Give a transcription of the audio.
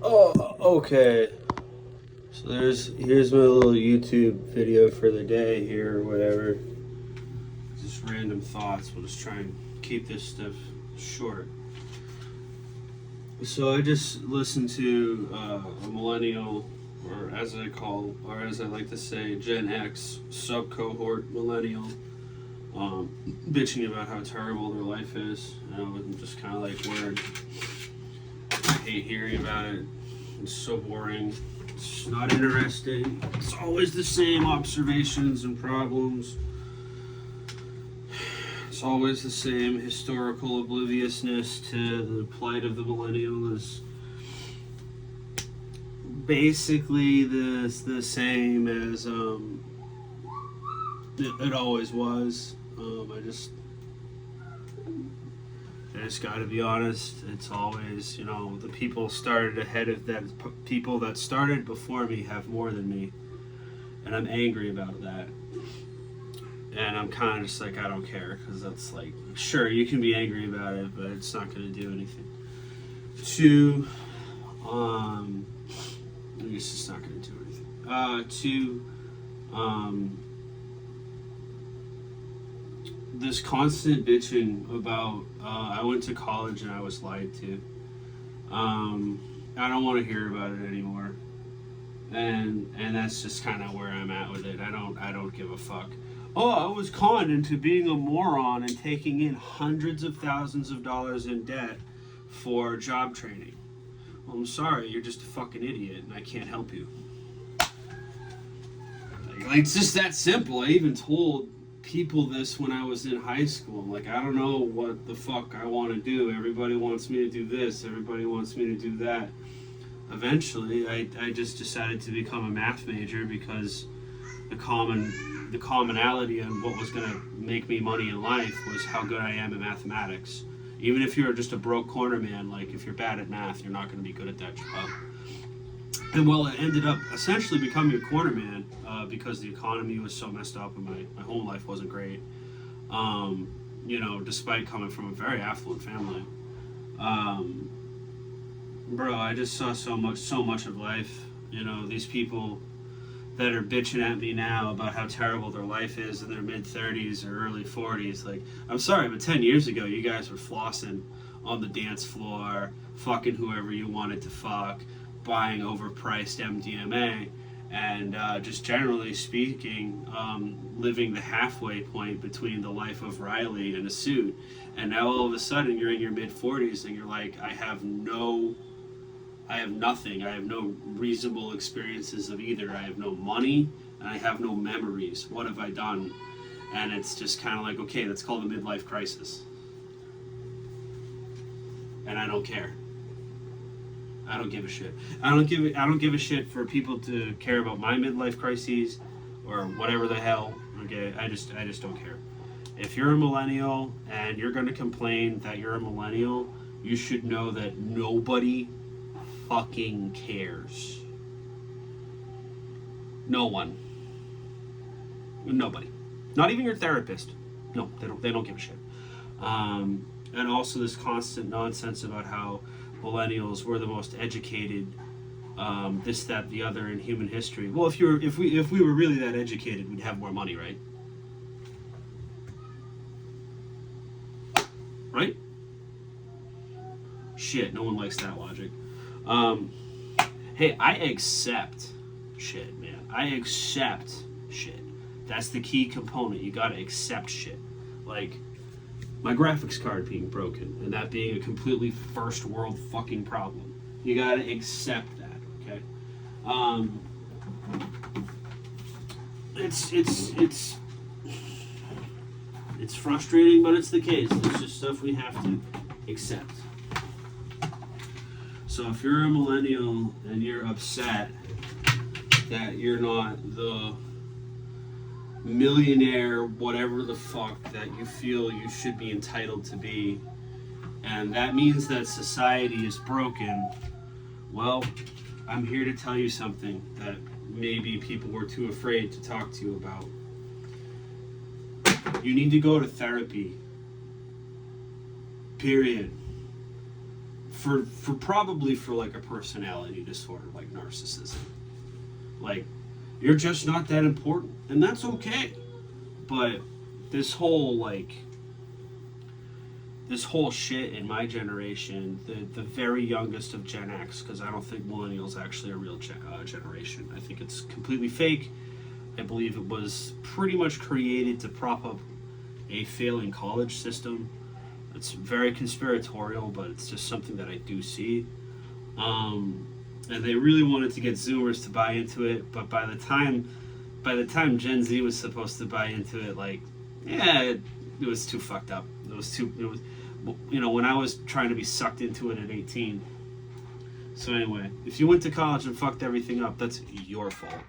Oh, okay. So here's my little YouTube video for the day here or whatever. Just random thoughts. We'll just try and keep this stuff short. So I just listened to a millennial, or as I like to say, Gen X sub-cohort millennial, bitching about how terrible their life is. I'm just kind of like, word. I hate hearing about it. It's so boring. It's not interesting. It's always the same observations and problems. It's always the same historical obliviousness to the plight of the millennial. Is basically the same as it always was. I just got to be honest. It's always, the people started ahead of that. People that started before me have more than me, and I'm angry about that. And I'm kind of just like, I don't care, because that's like, sure, you can be angry about it, but it's not going to do anything. I guess it's not going to do anything. This constant bitching about, I went to college and I was lied to. I don't want to hear about it anymore. And that's just kind of where I'm at with it. I don't give a fuck. Oh, I was conned into being a moron and taking in hundreds of thousands of dollars in debt for job training. Well, I'm sorry, you're just a fucking idiot and I can't help you. Like, it's just that simple. I even told people this when I was in high school. Like, I don't know what the fuck I want to do. Everybody wants me to do this. Everybody wants me to do that. Eventually, I just decided to become a math major because the commonality and what was going to make me money in life was how good I am at mathematics. Even if you're just a broke corner man, like if you're bad at math, you're not going to be good at that job. And well, I ended up essentially becoming a corner man because the economy was so messed up and my home life wasn't great. Despite coming from a very affluent family. Bro, I just saw so much of life. These people that are bitching at me now about how terrible their life is in their mid-30s or early 40s. Like, I'm sorry, but 10 years ago, you guys were flossing on the dance floor, fucking whoever you wanted to fuck, buying overpriced MDMA, and just generally speaking, living the halfway point between the life of Riley and a suit. And now all of a sudden, you're in your mid-40s and you're like, I have nothing. I have no reasonable experiences of either. I have no money, and I have no memories. What have I done? And it's just kind of like, okay, that's called a midlife crisis. And I don't care. I don't give a shit. I don't give a shit for people to care about my midlife crises or whatever the hell. Okay, I just don't care. If you're a millennial and you're going to complain that you're a millennial, you should know that nobody fucking cares. No one. Nobody. Not even your therapist. No, they don't give a shit. And also this constant nonsense about how millennials were the most educated, this, that, the other in human history. Well, if we were really that educated, we'd have more money, right? Right? Shit, no one likes that logic. Hey, I accept shit, man. I accept shit. That's the key component. You gotta accept shit. Like, my graphics card being broken, and that being a completely first world fucking problem. You gotta accept that, okay? It's frustrating, but it's the case. It's just stuff we have to accept. So if you're a millennial and you're upset that you're not the millionaire, whatever the fuck that you feel you should be entitled to be, and that means that society is broken, well, I'm here to tell you something that maybe people were too afraid to talk to you about. You need to go to therapy. Period. for probably for like a personality disorder like narcissism. Like, you're just not that important, and that's okay. But this whole shit in my generation, the very youngest of Gen X, because I don't think millennials actually a real generation. I think it's completely fake. I believe it was pretty much created to prop up a failing college system. It's very conspiratorial, but it's just something that I do see. And they really wanted to get Zoomers to buy into it, but by the time Gen Z was supposed to buy into it, like, yeah, it was too fucked up. It was, when I was trying to be sucked into it at 18. So anyway, if you went to college and fucked everything up, that's your fault.